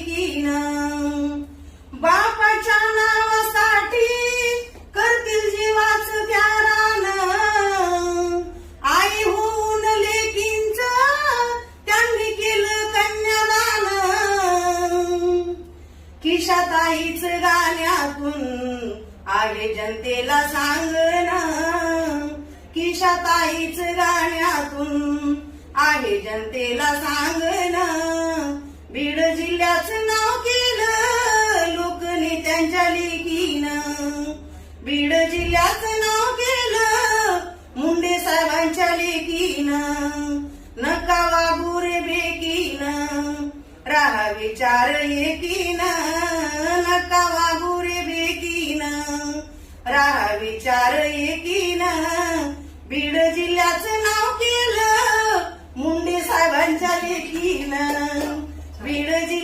लेकीन बापाच्या नावासाठी करतील जीवाच त्यारान आई होऊन लेकींच त्यांनी केलं कन्यादान किशाताईच गाण्यातून आहे जनतेला सांगणं किशाताईच गाण्यातून आहे जनतेला सांगणं बीड जिल्ह्याचं नाव केलं लोकनेत्यांच्या लेकीनं बीड जिल्ह्याचं नाव केलं मुंडे साहेबांच्या लेकीनं नका वागू रे बेकीनं राहा विचार एकीनं नका वागू रे बेकीनं राहा विचार एकीनं बीड जिल्ह्याचं नाव केलं मुंडे साहेबांच्या लेकीनं बीड जिल्ह्यात